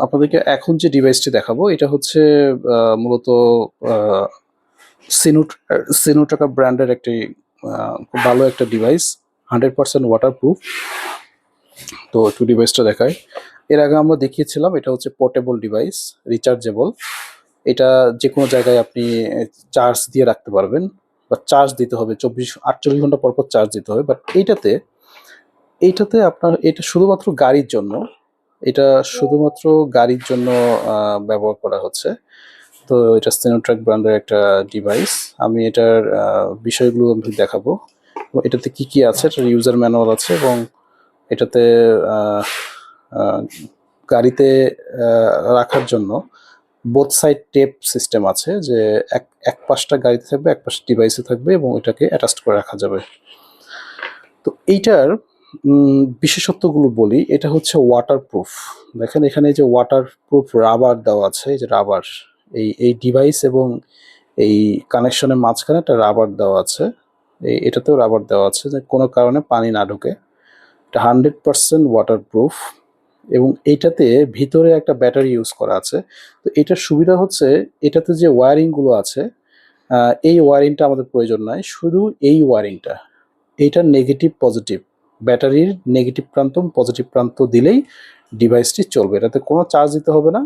আপনাদেরকে এখন যে ডিভাইসটি দেখাবো এটা হচ্ছে মূলত সিনোটাকা ব্র্যান্ডের একটি খুব ভালো একটা ডিভাইস, 100% ওয়াটারপ্রুফ। তো একটু ডিভাইসটা দেখায়। এর আগে আমরা দেখিয়েছিলাম, এটা হচ্ছে পোর্টেবল ডিভাইস, রিচার্জেবল। এটা যে কোনো জায়গায় আপনি চার্জ দিয়ে রাখতে পারবেন, বা চার্জ দিতে হবে 48 ঘন্টা পর পর চার্জ দিতে হবে। বাট এইটাতে আপনার এটা শুধুমাত্র গাড়ির জন্য, এটা শুধুমাত্র গাড়ির জন্য ব্যবহার করা হচ্ছে। তো এটা সিনোট্র্যাক ব্র্যান্ডের একটা ডিভাইস। আমি এটার বিষয়গুলো আমি দেখাবো। এটাতে কি কি আছে, এটার ইউজার ম্যানুয়াল আছে, এবং এটাতে গাড়িতে রাখার জন্য বোথ সাইড টেপ সিস্টেম আছে, যে এক পাশটা গাড়িতে থাকবে, এক পাশে ডিভাইসে থাকবে, এবং এটাকে অ্যাটাচ করে রাখা যাবে। তো এইটার বিশেষত্বগুলো বলি। এটা হচ্ছে ওয়াটারপ্রুফ। দেখেন এখানে যে ওয়াটারপ্রুফ রাবার দেওয়া আছে, এই যে রাবার, এই ডিভাইস এবং এই কানেকশনের মাঝখানে একটা রাবার দেওয়া আছে। এটাতেও রাবার দেওয়া আছে, যে কোনো কারণে পানি না ঢোকে। এটা 100% ওয়াটারপ্রুফ, এবং এইটাতে ভিতরে একটা ব্যাটারি ইউজ করা আছে। তো এটার সুবিধা হচ্ছে, এটাতে যে ওয়্যারিংগুলো আছে, এই ওয়্যারিংটা আমাদের প্রয়োজন নয়, শুধু এই ওয়্যারিংটা। এইটার নেগেটিভ পজিটিভ, ব্যাটারির নেগেটিভ প্রান্ত পজিটিভ প্রান্ত দিলেই ডিভাইসটি চলবে। এটাতে কোনো চার্জ দিতে হবে না,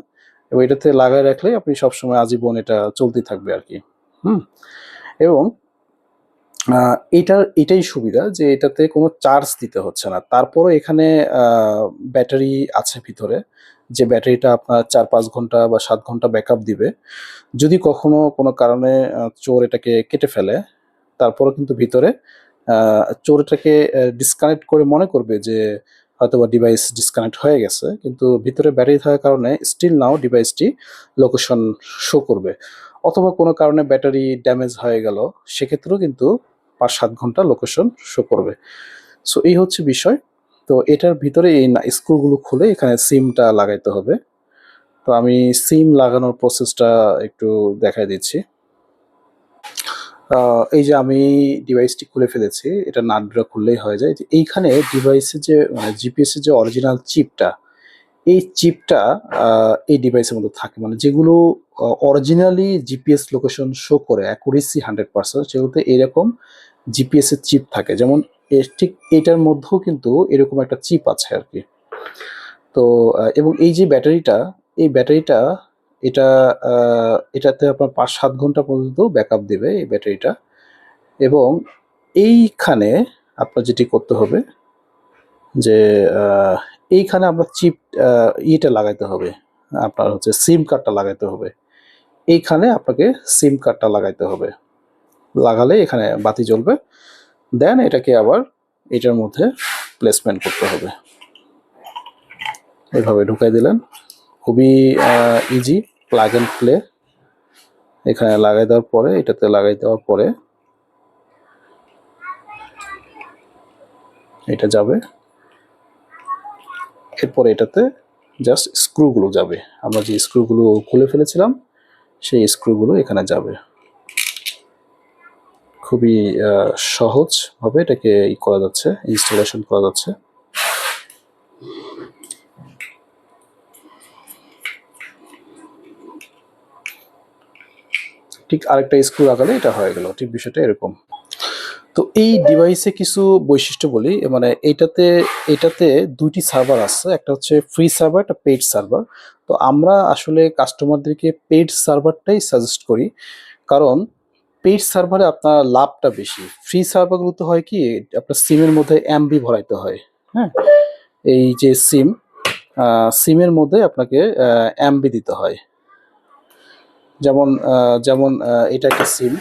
এবং এটাতে লাগায় রাখলে আপনি সবসময় আজীবন এটা চলতেই থাকবে আর কি। এবং এটাই সুবিধা, যে এটাতে কোনো চার্জ দিতে হচ্ছে না। তারপরও এখানে ব্যাটারি আছে ভিতরে, যে ব্যাটারিটা আপনার 4-5 ঘন্টা বা 7 ঘন্টা ব্যাকআপ দিবে। যদি কখনো কোনো কারণে চোর এটাকে কেটে ফেলে, তারপরও কিন্তু ভিতরে চোর এটাকে ডিসকানেক্ট করে মনে করবে যে হয়তোবা ডিভাইস ডিসকানেক্ট হয়ে গেছে, কিন্তু ভিতরে ব্যাটারি থাকার কারণে স্টিল নাও ডিভাইসটি লোকেশন শো করবে। অথবা কোনো কারণে ব্যাটারি ড্যামেজ হয়ে গেল, সেক্ষেত্রেও কিন্তু 5-7 ঘন্টা লোকেশন শো করবে। সো এই হচ্ছে বিষয়। তো এটার ভিতরে এই স্ক্রুগুলো খুলে এখানে সিমটা লাগাইতে হবে। তো আমি সিম লাগানোর প্রসেসটা একটু দেখাই দিচ্ছি। এই যে আমি ডিভাইসটি খুলে ফেলেছি, এটা নাটটা খুললেই হয়ে যায়। যে এইখানে ডিভাইসের যে জিপিএস এর যে অরিজিনাল চিপটা, এই চিপটা এই ডিভাইসের মধ্যে থাকে, মানে যেগুলো অরিজিনালি জিপিএস লোকেশন শো করে অ্যাকুরেসি 100%, সেগুলোতে এরকম জিপিএস এর চিপ থাকে। যেমন ঠিক এটার মধ্যেও কিন্তু এরকম একটা চিপ আছে আর কি। তো এবং এই যে ব্যাটারিটা, এই ব্যাটারিটা এটাতে আপনার 5-7 ঘন্টা পর্যন্ত ব্যাকআপ দেবে এই ব্যাটারিটা। এবং এইখানে আপনার যেটি করতে হবে, যে এইখানে আপনার চিপ ইয়েটা লাগাইতে হবে, আপনার হচ্ছে সিম কার্ডটা লাগাইতে হবে। এইখানে আপনাকে সিম কার্ডটা লাগাইতে হবে, লাগালে এখানে বাতি জ্বলবে। দেন এটাকে আবার এটার মধ্যে প্লেসমেন্ট করতে হবে। এভাবে ঢুকাই দিলেন, খুবই ইজি, প্লাগ অ্যান্ড প্লে। এখানে লাগাই দেওয়ার পরে, এটাতে লাগাই দেওয়ার পরে এটা যাবে। এরপরে এটাতে জাস্ট স্ক্রুগুলো যাবে, আমরা যে স্ক্রুগুলো খুলে ফেলেছিলাম সেই স্ক্রুগুলো এখানে যাবে। খুবই সহজভাবে এটাকে করা যাচ্ছে, ইনস্টলেশন করা যাচ্ছে। ঠিক আরেকটা স্ক্রু লাগালে এটা হয়ে গেল, ঠিক বিষয়টা এরকম। তো এই ডিভাইসে কিছু বৈশিষ্ট্য বলি, মানে এটাতে দুইটি সার্ভার আছে, একটা হচ্ছে ফ্রি সার্ভার, একটা পেইড সার্ভার। তো আমরা আসলে কাস্টমারদেরকে পেইড সার্ভারটাই সাজেস্ট করি, কারণ পেইড সার্ভারে আপনার লাভটা বেশি। ফ্রি সার্ভারগুলোতে হয় কি, আপনার সিমের মধ্যে এমবি ভরাইতে হয়। হ্যাঁ, এই যে সিমের মধ্যে আপনাকে এমবি দিতে হয়। যেমন যেমন এটা একটা সিম,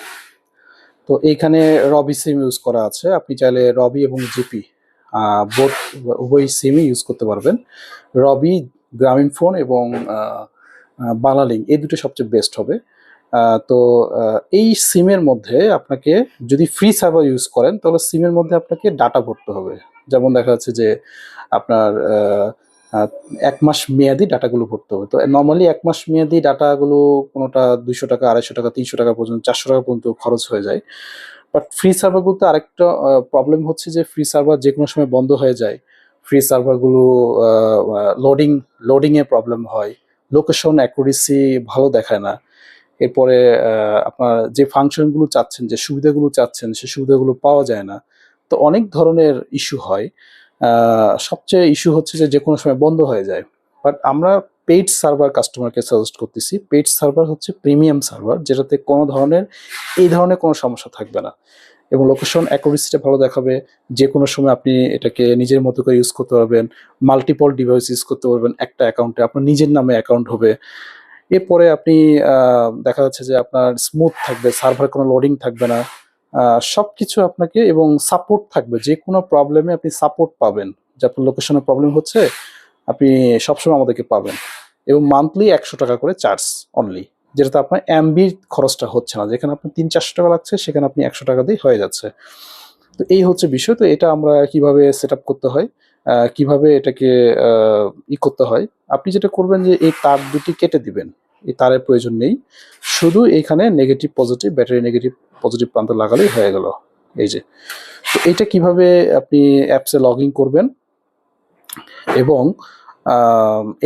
তো এইখানে রবি সিম ইউজ করা আছে। আপনি চাইলে রবি এবং জিপি বোথ, উভয় সিমই ইউজ করতে পারবেন। রবি, গ্রামীণ ফোন এবং বাংলালিংক, এই দুটো সবচেয়ে বেস্ট হবে। তো এই সিমের মধ্যে আপনাকে যদি ফ্রি সার্ভার ইউজ করেন, তাহলে সিমের মধ্যে আপনাকে ডাটা ভরতে হবে। যেমন দেখা যাচ্ছে যে আপনার 1 মাস মেয়াদি ডাটাগুলো ভরতে হবে। তো নর্মালি 1 মাস মেয়াদি ডাটাগুলো কোনোটা 200 টাকা, 250 টাকা, 300 টাকা পর্যন্ত, 400 টাকা পর্যন্ত খরচ হয়ে যায়। বাট ফ্রি সার্ভারগুলোতে আরেকটা প্রবলেম হচ্ছে যে ফ্রি সার্ভার যে কোনো সময় বন্ধ হয়ে যায়, ফ্রি সার্ভারগুলো লোডিংয়ে প্রবলেম হয়, লোকেশন অ্যাকুরেসি ভালো দেখায় না। এরপরে আপনার যে ফাংশনগুলো চাচ্ছেন, যে সুবিধাগুলো চাচ্ছেন, সেই সুবিধাগুলো পাওয়া যায় না। তো অনেক ধরনের ইস্যু হয়। সবচেয়ে ইস্যু হচ্ছে যে কোনো সময় বন্ধ হয়ে যায়। বাট আমরা পেইড সার্ভার কাস্টমারকে সাজেস্ট করতেছি। পেইড সার্ভার হচ্ছে প্রিমিয়াম সার্ভার, যেটাতে কোনো ধরনের এই ধরনের কোনো সমস্যা থাকবে না এবং লোকেশন অ্যাকুরেসিটা ভালো দেখাবে। যে কোনো সময় আপনি এটাকে নিজের মতো করে ইউজ করতে পারবেন, মাল্টিপল ডিভাইস ইউজ করতে পারবেন একটা অ্যাকাউন্টে, আপনার নিজের নামে অ্যাকাউন্ট হবে। এরপরে আপনি দেখা যাচ্ছে যে আপনার স্মুথ থাকবে, সার্ভার কোনো লোডিং থাকবে না, সবকিছু আপনাকে, এবং সাপোর্ট থাকবে। যে কোনো প্রবলেমে আপনি সাপোর্ট পাবেন। যে আপনার লোকেশনে প্রবলেম হচ্ছে, আপনি সবসময় আমাদেরকে পাবেন। এবং মান্থলি 100 টাকা করে চার্জ অনলি, যেটাতে আপনার এমবির খরচটা হচ্ছে না। যেখানে আপনার 300-400 টাকা লাগছে, সেখানে আপনি 100 টাকা দিয়ে হয়ে যাচ্ছে। তো এই হচ্ছে বিষয়। তো এটা আমরা কিভাবে সেট আপ করতে হয়, কিভাবে এটাকে করতে হয়, আপনি যেটা করবেন যে এই তার দুটি কেটে দিবেন। এই তারের প্রয়োজন নেই, শুধু এইখানে negative positive, battery negative positive প্রান্ত লাগালেই হয়ে গেল। এই যে, তো এইটা কিভাবে আপনি অ্যাপসে লগ ইন করবেন এবং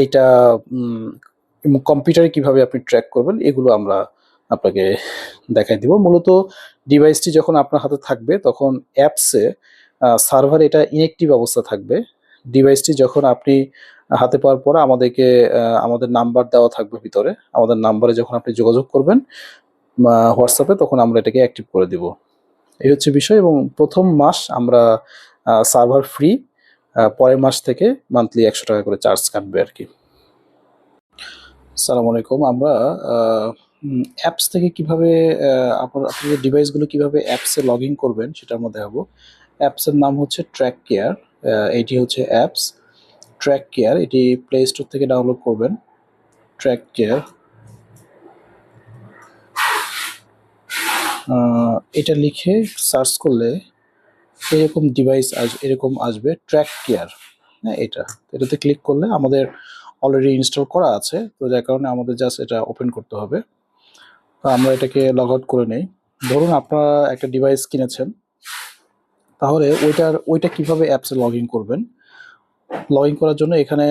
এইটা কম্পিউটারে কিভাবে আপনি ট্র্যাক করবেন, এগুলো আমরা আপনাকে দেখাই দিব। মূলত ডিভাইসটি যখন আপনার হাতে থাকবে, তখন অ্যাপসে সার্ভার এটা ইনঅ্যাক্টিভ অবস্থা থাকবে। ডিভাইসটি যখন আপনি হাতে পাওয়ার পরে আমাদেরকে আমাদের নাম্বার দেওয়া থাকবে ভিতরে, আমাদের নাম্বারে যখন আপনি যোগাযোগ করবেন হোয়াটসঅ্যাপে, তখন আমরা এটাকে অ্যাক্টিভ করে দিব। এই হচ্ছে বিষয়। এবং প্রথম মাস আমরা সার্ভার ফ্রি, পরের মাস থেকে মান্থলি 100 টাকা করে চার্জ কাটবে আর কি। আসসালামু আলাইকুম। আমরা অ্যাপস থেকে কিভাবে আপনাদের ডিভাইসগুলো কিভাবে অ্যাপসে লগ ইন করবেন সেটা আমরা দেখাবো। অ্যাপসের নাম হচ্ছে ট্র্যাক কেয়ার। এটি হচ্ছে অ্যাপস ট্র্যাক কেয়ার। এটি প্লে স্টোর থেকে ডাউনলোড করবেন। ট্র্যাক কেয়ার, এটা লিখে সার্চ করলে এরকম ডিভাইস এরকম আসবে, ট্র্যাক কেয়ার। হ্যাঁ, এটাতে ক্লিক করলে আমাদের অলরেডি ইনস্টল করা আছে, তো যার কারণে আমাদের জাস্ট এটা ওপেন করতে হবে। তো আমরা এটাকে লগ আউট করে নেই। ধরুন আপনারা একটা ডিভাইস কিনেছেন, তাহলে ওইটা কিভাবে অ্যাপসে লগ ইন করবেন। লগ ইন করার জন্য এখানে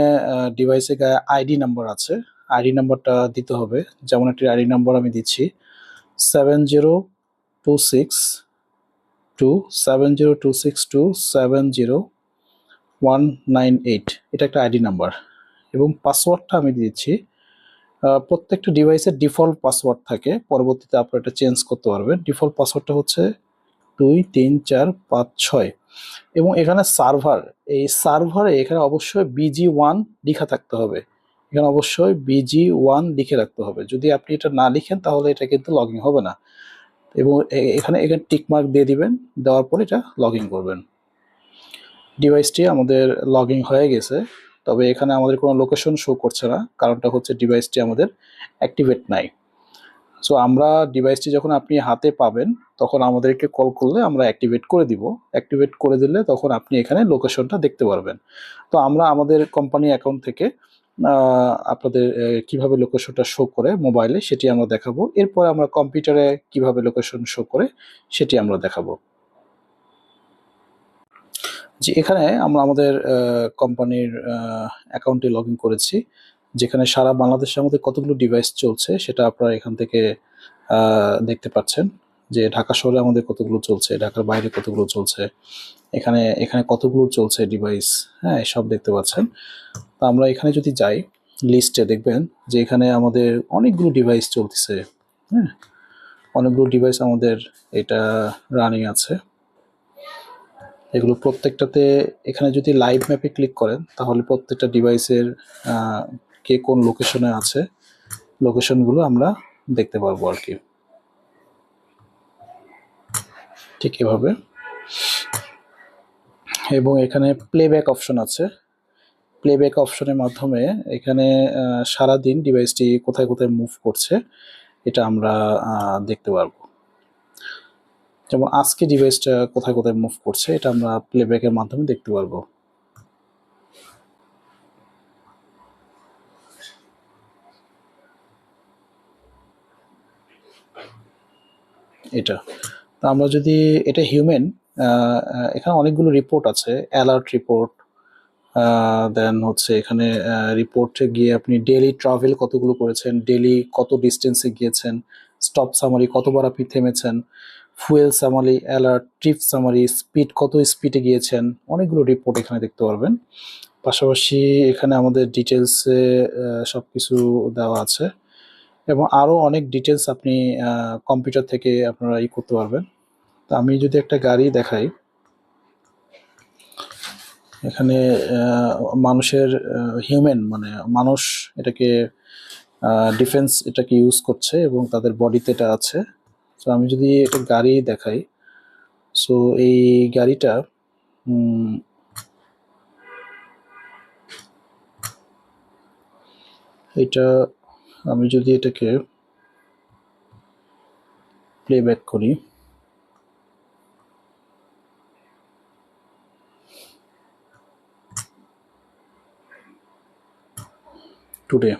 ডিভাইসে গায়ে আইডি নাম্বার আছে, আইডি নাম্বারটা দিতে হবে। যেমন একটি আইডি নাম্বার আমি দিচ্ছি, 702627026270 এটা একটা আইডি নাম্বার। এবং পাসওয়ার্ডটা আমি দিচ্ছি। প্রত্যেকটা ডিভাইসের ডিফল্ট পাসওয়ার্ড থাকে, পরবর্তীতে আপনারা এটা চেঞ্জ করতে পারবেন। ডিফল্ট পাসওয়ার্ডটা হচ্ছে 23456। এবং এখানে সার্ভারে এখানে অবশ্যই BG1 লেখা থাকতে হবে। এখানে অবশ্যই BG1 লিখে রাখতে হবে। যদি আপনি এটা না লিখেন, তাহলে এটা কিন্তু লগ ইন হবে না। এবং এখানে টিকমার্ক দিয়ে দিবেন, দেওয়ার পর এটা লগ ইন করবেন। ডিভাইসটি আমাদের লগ ইন হয়ে গেছে, তবে এখানে আমাদের কোনো লোকেশন শো করছে না। কারণটা হচ্ছে ডিভাইসটি আমাদের অ্যাক্টিভেট নাই। সো আমরা ডিভাইসটি যখন আপনি হাতে পাবেন, তখন আমাদেরকে কল করলে আমরা অ্যাক্টিভেট করে দিব। অ্যাক্টিভেট করে দিলে তখন আপনি এখানে লোকেশনটা দেখতে পারবেন। তো আমরা আমাদের কোম্পানি অ্যাকাউন্ট থেকে আপনাদের কিভাবে লোকেশনটা শো করে মোবাইলে, সেটি আমরা দেখাবো। এরপর আমরা কম্পিউটারে কিভাবে লোকেশন শো করে সেটি আমরা দেখাবো। যে এখানে আমরা আমাদের কোম্পানির অ্যাকাউন্টে লগ ইন করেছি, যেখানে সারা বাংলাদেশে আমাদের কতগুলো ডিভাইস চলছে সেটা আপনারা এখান থেকে দেখতে পাচ্ছেন। যে ঢাকা শহরে আমাদের কতগুলো চলছে, ঢাকার বাইরে কতগুলো চলছে, এখানে এখানে কতগুলো চলছে ডিভাইস, হ্যাঁ, সব দেখতে পাচ্ছেন। তো আমরা এখানে যদি যাই লিস্টে, দেখবেন যে এখানে আমাদের অনেকগুলো ডিভাইস চলতেছে। হ্যাঁ, অনেকগুলো ডিভাইস আমাদের এটা রানিং আছে। এগুলো প্রত্যেকটাতে, এখানে যদি লাইভ ম্যাপে ক্লিক করেন, তাহলে প্রত্যেকটা ডিভাইসের কে কোন লোকেশনে আছে, লোকেশনগুলো আমরা দেখতে পারবো আর কি। ঠিক এভাবে। এবং এখানে প্লেব্যাক অপশন আছে। প্লেব্যাক অপশনের মাধ্যমে এখানে সারাদিন ডিভাইসটি কোথায় কোথায় মুভ করছে এটা আমরা দেখতে পারবো। যেমন আজকে ডিভাইসটা কোথায় কোথায় মুভ করছে এটা আমরা প্লেব্যাকের মাধ্যমে দেখতে পারবো। এটা তো আমরা যদি এটা হিউম্যান, এখানে অনেকগুলো রিপোর্ট আছে, অ্যালার্ট রিপোর্ট, দেন হচ্ছে এখানে রিপোর্টে গিয়ে আপনি ডেইলি ট্রাভেল কতগুলো করেছেন, ডেইলি কত ডিস্টেন্সে গিয়েছেন, স্টপ সামারি কতবার আপনি থেমেছেন, fuel summary, alert, trip summary, speed কত স্পিডে গিয়েছেন, অনেকগুলো রিপোর্ট এখানে দেখতে পারবেন। পাশাপাশি এখানে আমাদের ডিটেলসে সব কিছু দেওয়া আছে এবং আরও অনেক ডিটেলস আপনি কম্পিউটার থেকে আপনারা করতে পারবেন। তো আমি যদি একটা গাড়ি দেখাই, এখানে মানুষের হিউম্যান মানে মানুষ এটাকে ডিফেন্স এটাকে ইউজ করছে এবং তাদের বডিতে এটা আছে। তো আমি যদি একটা গাড়ি দেখাই, সো এই গাড়িটা এটা আমি যদি এটাকে প্লেব্যাক করি, টুডে,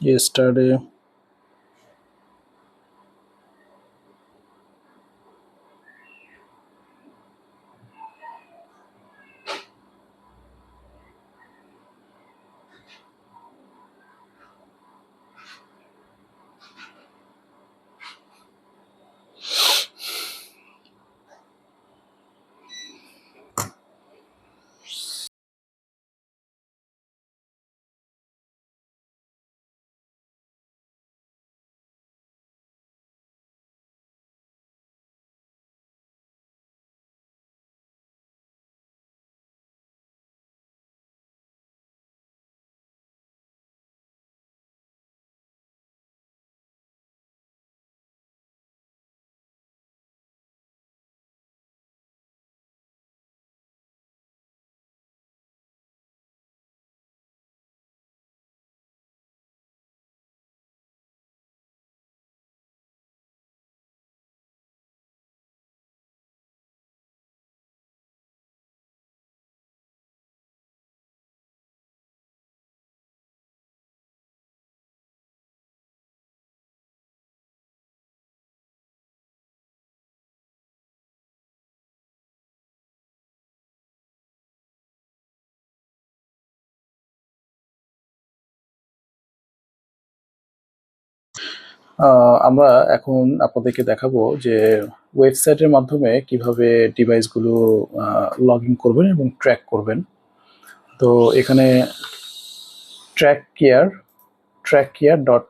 yesterday, আমরা এখন আপনাদেরকে দেখাবো যে ওয়েবসাইটের মাধ্যমে কিভাবে ডিভাইসগুলো লগ ইন করবেন এবং ট্র্যাক করবেন। তো এখানে track care track care dot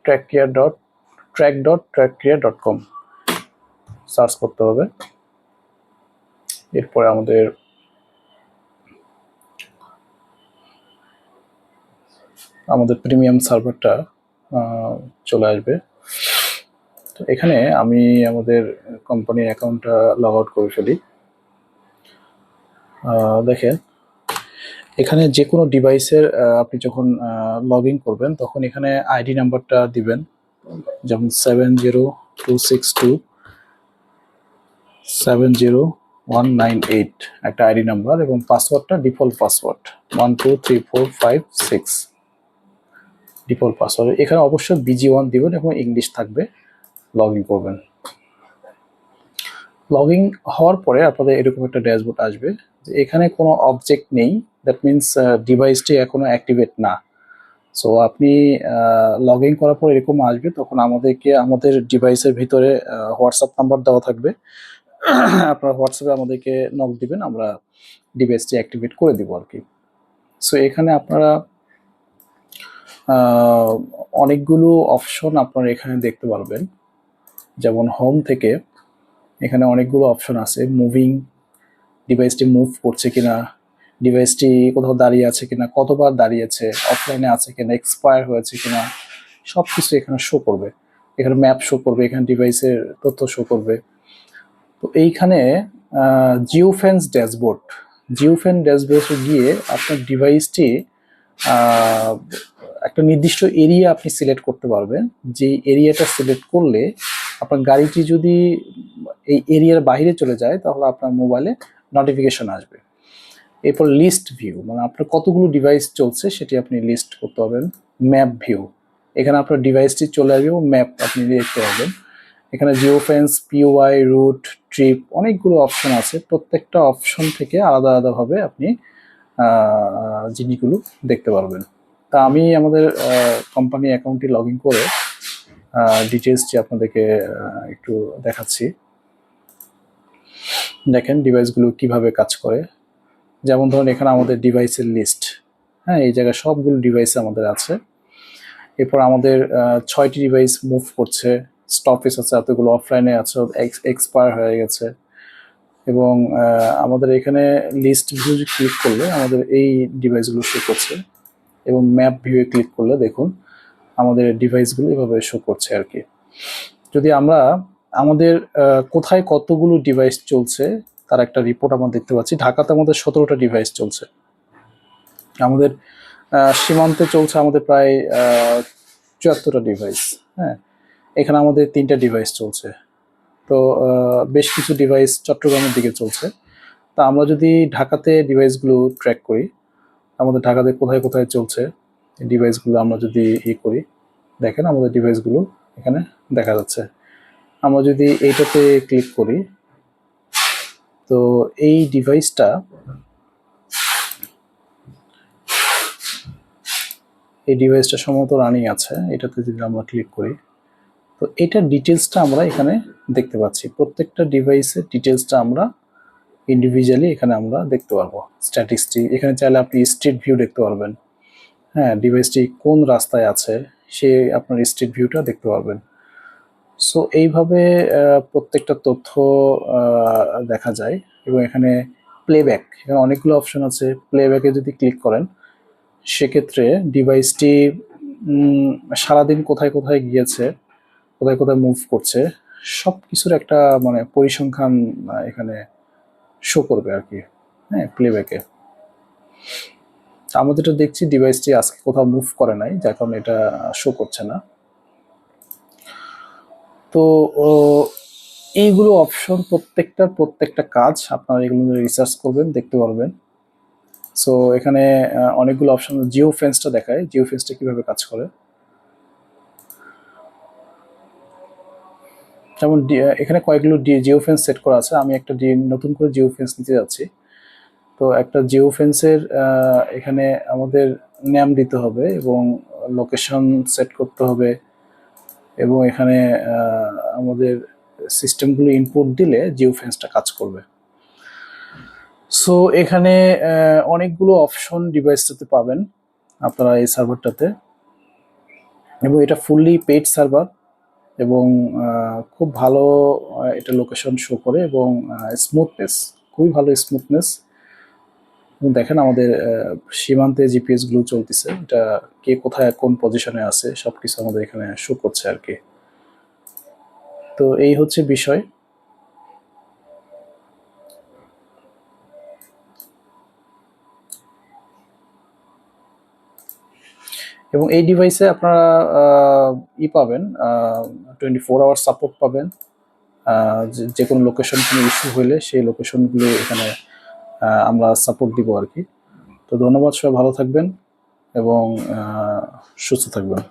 track care dot track.trackcare.com search করতে হবে। এরপরে আমাদের প্রিমিয়াম সার্ভারটা চলে আসবে। তো এখানে আমি আমাদের কোম্পানির অ্যাকাউন্টটা লগ আউট করে ফেলি। দেখেন এখানে যে কোনো ডিভাইসের আপনি যখন লগ ইন করবেন তখন এখানে আইডি নাম্বারটা দিবেন, যেমন 70226270198 একটা আইডি নাম্বার এবং পাসওয়ার্ডটা ডিফল্ট পাসওয়ার্ড 123456 ডিফল্ট পাসওয়ার্ড। এখানে অবশ্যই BG1 দিবেন এবং ইংলিশ থাকবে। লগ ইন করবেন। লগ ইন হওয়ার পরে আপনাদের এরকম একটা ড্যাশবোর্ড আসবে যে এখানে কোনো অবজেক্ট নেই, দ্যাট মিনস ডিভাইসটি এখনো অ্যাক্টিভেট না। সো আপনি লগ ইন করার পর এরকম আসবে, তখন আমাদেরকে আমাদের ডিভাইসের ভিতরে হোয়াটসঅ্যাপ নাম্বার দেওয়া থাকবে। আপনার হোয়াটসঅ্যাপে আমাদেরকে নক দিবেন, আমরা ডিভাইসটি অ্যাক্টিভেট করে দিব আর কি। সো এখানে আপনারা অনেকগুলো অপশন আপনারা এখানে দেখতে পারবেন, যেমন হোম থেকে এখানে অনেকগুলো অপশন আছে। মুভিং, ডিভাইসটি মুভ করছে কিনা, ডিভাইসটি কোথাও দাঁড়িয়ে আছে কিনা, কতবার দাঁড়িয়েছে, অফলাইনে আছে কিনা, এক্সপায়ার হয়েছে কিনা, সব কিছু এখানে শো করবে। এখানে ম্যাপ শো করবে, এখানে ডিভাইসের তথ্য শো করবে। তো এইখানে জিওফেন্স ড্যাশবোর্ড, জিওফেন ড্যাশবোর্ডে গিয়ে আপনার ডিভাইসটি একটা নির্দিষ্ট এরিয়া আপনি সিলেক্ট করতে পারবেন। যে এরিয়াটা সিলেক্ট করলে আপনার গাড়িটি যদি এই এরিয়ার বাইরে চলে যায় তাহলে আপনার মোবাইলে নোটিফিকেশন আসবে। এরপর লিস্ট ভিউ, মানে আপনার কতগুলো ডিভাইস চলছে সেটি আপনি লিস্ট করতে পারবেন। ম্যাপ ভিউ, এখানে আপনার ডিভাইসটি চলে আসবে এবং ম্যাপ আপনি দেখতে পারবেন। এখানে জিওফেন্স, পিওয়াই, রুট, ট্রিপ অনেকগুলো অপশন আছে। প্রত্যেকটা অপশন থেকে আলাদা আলাদাভাবে আপনি জিনিসগুলো দেখতে পারবেন। তা আমি আমাদের কোম্পানি অ্যাকাউন্টটি লগ ইন করে ডিটেলসটি আপনাদেরকে একটু দেখাচ্ছি। দেখেন ডিভাইসগুলো কিভাবে কাজ করে। যেমন ধরুন এখানে আমাদের ডিভাইসের লিস্ট, হ্যাঁ, এই জায়গায় সবগুলো ডিভাইস আমাদের আছে। এরপর আমাদের 6টি ডিভাইস মুভ করছে, স্টপেজ আছে, এতগুলো অফলাইনে আছে, এক্সপায়ার হয়ে গেছে। এবং আমাদের এখানে লিস্ট ভিউ ক্লিক করলে আমাদের এই ডিভাইসগুলো শো করছে, এবং ম্যাপ ভিউয়ে ক্লিক করলে দেখুন আমাদের ডিভাইসগুলো এভাবে শো করছে আর কি। যদি আমরা আমাদের কোথায় কতগুলো ডিভাইস চলছে তার একটা রিপোর্ট আমরা দেখতে পাচ্ছি। ঢাকাতে আমাদের 17টা ডিভাইস চলছে। আমাদের সীমান্তে চলছে আমাদের প্রায় 74টা ডিভাইস। হ্যাঁ, এখানে আমাদের 3টা ডিভাইস চলছে। তো বেশ কিছু ডিভাইস চট্টগ্রামের দিকে চলছে। তা আমরা যদি ঢাকাতে ডিভাইসগুলো ট্র্যাক করি, আমাদের ঢাকাতে কোথায় কোথায় চলছে এই ডিভাইসগুলো আমরা যদি করি, দেখেন আমাদের ডিভাইসগুলো এখানে দেখা যাচ্ছে। আমরা যদি এইটাতে ক্লিক করি, তো এই ডিভাইসটা সম্ভবত রানিং আছে। এটাতে যদি আমরা ক্লিক করি, তো এটার ডিটেলসটা আমরা এখানে দেখতে পাচ্ছি। প্রত্যেকটা ডিভাইসের ডিটেলসটা আমরা ইন্ডিভিজুয়ালি এখানে আমরা দেখতে পারবো। স্ট্যাটিস্টিক এখানে চাইলে আপনি স্ট্রিট ভিউ দেখতে পারবেন। হ্যাঁ, ডিভাইসটি কোন রাস্তায় আছে সে আপনার স্ট্রিট ভিউটা দেখতে পারবেন। সো এইভাবে প্রত্যেকটা তথ্য দেখা যায়। এবং এখানে প্লেব্যাক, এখানে অনেকগুলো অপশন আছে। প্লেব্যাকে যদি ক্লিক করেন, সেক্ষেত্রে ডিভাইসটি সারাদিন কোথায় কোথায় গিয়েছে, কোথায় কোথায় মুভ করছে, সব কিছুর একটা মানে পরিসংখ্যান এখানে শো করবে আর কি। হ্যাঁ, প্লেব্যাকে আমাদের এটা দেখছি ডিভাইসটি আজকে কোথাও মুভ করে নাই, যার কারণে এটা শো করছে না। তো এইগুলো অপশন প্রত্যেকটা কাজ আপনারা এগুলো রিসার্চ করবেন, দেখতে পারবেন। সো এখানে অনেকগুলো অপশন। জিও ফেন্সটা দেখায়, জিও ফেন্সটা কিভাবে কাজ করে। যেমন এখানে কয়েকগুলো জিও ফেন্স সেট করা আছে। আমি একটা নতুন করে জিও ফেন্স নিতে যাচ্ছি। তো একটা জিও ফেন্সের এখানে আমাদের নাম দিতে হবে এবং লোকেশন সেট করতে হবে, এবং এখানে আমাদের সিস্টেমগুলো ইনপুট দিলে জিও ফেন্সটা কাজ করবে। সো এখানে অনেকগুলো অপশন ডিভাইসটাতে পাবেন আপনারা এই সার্ভারটাতে, এবং এটা ফুললি পেইড সার্ভার, এবং খুব ভালো এটা লোকেশন শো করে, এবং স্মুথনেস খুবই ভালো স্মুথনেস। দেখেন আমাদের সীমান্তে জিপিএসগুলো চলতেছে, এটা কে কোথায় কোন পজিশনে আছে সবকিছু আমাদের এখানে শো করছে আর কি। তো এই হচ্ছে বিষয়। এবং এই ডিভাইসে আপনারা পাবেন 24 আওয়ার সাপোর্ট পাবেন। যে কোনো লোকেশন কোনো ইস্যু হলে সেই লোকেশনগুলো এখানে আমরা সাপোর্ট দিব আর কি। তো ধন্যবাদ, সবাই ভালো থাকবেন এবং সুস্থ থাকবেন।